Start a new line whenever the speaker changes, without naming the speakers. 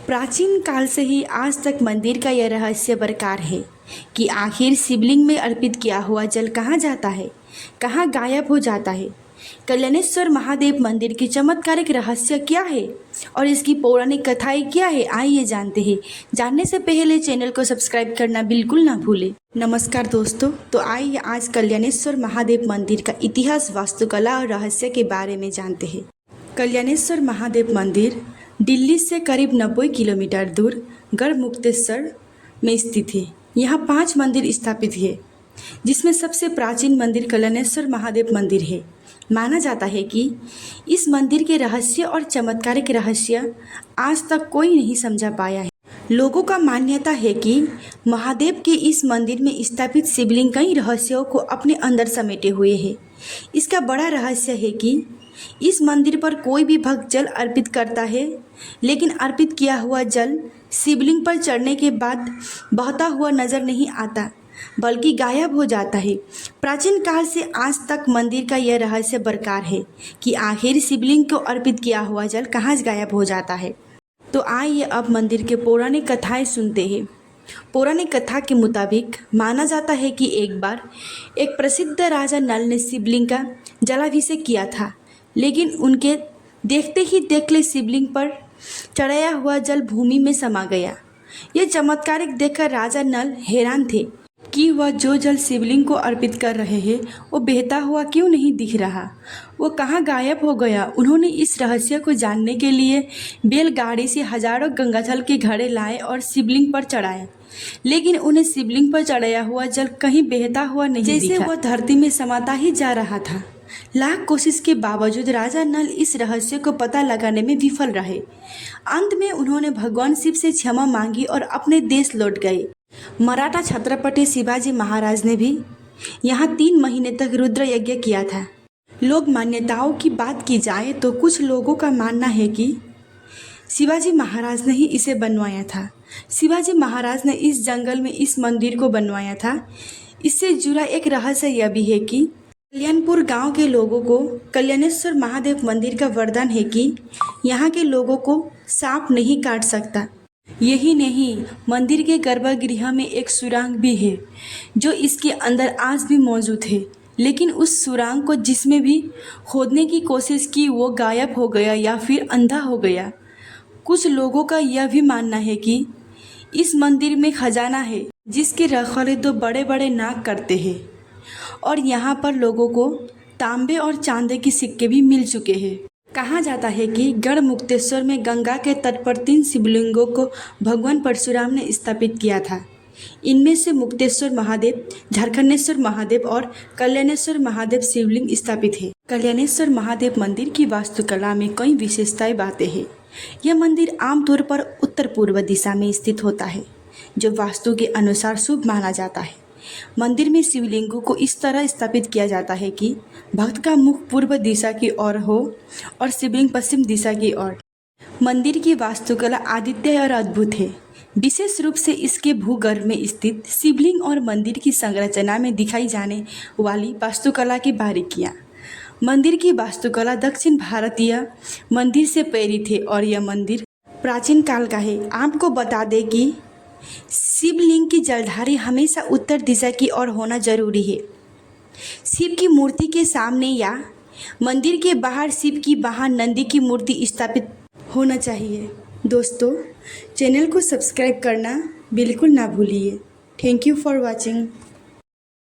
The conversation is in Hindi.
प्राचीन काल से ही आज तक मंदिर का यह रहस्य बरकरार है कि आखिर शिवलिंग में अर्पित किया हुआ जल कहाँ जाता है, कहाँ गायब हो जाता है। कल्याणेश्वर महादेव मंदिर की चमत्कारिक रहस्य क्या है और इसकी पौराणिक कथाएं क्या है, आइए जानते हैं। जानने से पहले चैनल को सब्सक्राइब करना बिल्कुल ना भूलें। नमस्कार दोस्तों, तो आइए आज कल्याणेश्वर महादेव मंदिर का इतिहास, वास्तुकला और रहस्य के बारे में जानते हैं। कल्याणेश्वर महादेव मंदिर दिल्ली से करीब 90 किलोमीटर दूर गढ़मुक्तेश्वर में स्थित है। यहाँ 5 मंदिर स्थापित है, जिसमें सबसे प्राचीन मंदिर कल्याणेश्वर महादेव मंदिर है। माना जाता है कि इस मंदिर के रहस्य और चमत्कारिक रहस्य आज तक कोई नहीं समझा पाया है। लोगों का मान्यता है कि महादेव के इस मंदिर में स्थापित शिवलिंग कई रहस्यों को अपने अंदर समेटे हुए है। इसका बड़ा रहस्य है कि इस मंदिर पर कोई भी भक्त जल अर्पित करता है, लेकिन अर्पित किया हुआ जल शिवलिंग पर चढ़ने के बाद बहता हुआ नजर नहीं आता, बल्कि गायब हो जाता है। प्राचीन काल से आज तक मंदिर का यह रहस्य बरकरार है कि आखिर शिवलिंग को अर्पित किया हुआ जल कहाँ गायब हो जाता है। तो आइए अब मंदिर के पौराणिक कथाएं सुनते हैं। पौराणिक कथा के मुताबिक माना जाता है कि एक बार एक प्रसिद्ध राजा नल ने शिवलिंग का जलाभिषेक किया था, लेकिन उनके देखते ही देखते शिवलिंग पर चढ़ाया हुआ जल भूमि में समा गया। यह चमत्कारिक देखकर राजा नल हैरान थे कि वह जो जल शिवलिंग को अर्पित कर रहे हैं वो बहता हुआ क्यों नहीं दिख रहा, वो कहाँ गायब हो गया। उन्होंने इस रहस्य को जानने के लिए बैलगाड़ी से हजारों गंगाजल के घड़े लाए और शिवलिंग पर चढ़ाए, लेकिन उन्हें शिवलिंग पर चढ़ाया हुआ जल कहीं बहता हुआ नहीं दिखा, जैसे वह धरती में समाता ही जा रहा था। लाख कोशिश के बावजूद राजा नल इस रहस्य को पता लगाने में विफल रहे। अंत में उन्होंने भगवान शिव से क्षमा मांगी और अपने देश लौट गए। मराठा छत्रपति शिवाजी महाराज ने भी यहाँ 3 महीने तक रुद्र यज्ञ किया था। लोक मान्यताओं की बात की जाए तो कुछ लोगों का मानना है कि शिवाजी महाराज ने ही इसे बनवाया था। शिवाजी महाराज ने इस जंगल में इस मंदिर को बनवाया था। इससे जुड़ा एक रहस्य यह भी है कि कल्याणपुर गांव के लोगों को कल्याणेश्वर महादेव मंदिर का वरदान है कि यहाँ के लोगों को सांप नहीं काट सकता। यही नहीं, मंदिर के गर्भगृह में एक सुरंग भी है जो इसके अंदर आज भी मौजूद है, लेकिन उस सुरंग को जिसमें भी खोदने की कोशिश की वो गायब हो गया या फिर अंधा हो गया। कुछ लोगों का यह भी मानना है कि इस मंदिर में खजाना है जिसकी रखवाली 2 बड़े बड़े नाग करते हैं, और यहाँ पर लोगों को तांबे और चांदी के सिक्के भी मिल चुके हैं। कहा जाता है कि गढ़मुक्तेश्वर में गंगा के तट पर 3 शिवलिंगों को भगवान परशुराम ने स्थापित किया था। इनमें से मुक्तेश्वर महादेव, झारखंडेश्वर महादेव और कल्याणेश्वर महादेव शिवलिंग स्थापित है। कल्याणेश्वर महादेव मंदिर की वास्तुकला में कई विशेषताएं बातें हैं। यह मंदिर आमतौर पर उत्तर पूर्व दिशा में स्थित होता है, जो वास्तु के अनुसार शुभ माना जाता है। मंदिर में शिवलिंगों को इस तरह स्थापित किया जाता है कि भक्त का मुख पूर्व दिशा की ओर हो और शिवलिंग पश्चिम दिशा की ओर। मंदिर की वास्तुकला अद्वितीय और अद्भुत है, विशेष रूप से इसके भूगर्भ में स्थित शिवलिंग और मंदिर की संरचना में दिखाई जाने वाली वास्तुकला की बारीकियाँ। मंदिर की वास्तुकला दक्षिण भारतीय मंदिर से प्रेरित है और यह मंदिर प्राचीन काल का है। आपको बता दें कि शिवलिंग की जलधारी हमेशा उत्तर दिशा की ओर होना जरूरी है। शिव की मूर्ति के सामने या मंदिर के बाहर शिव की बाहर नंदी की मूर्ति स्थापित होना चाहिए। दोस्तों, चैनल को सब्सक्राइब करना बिल्कुल ना भूलिए। Thank you for watching.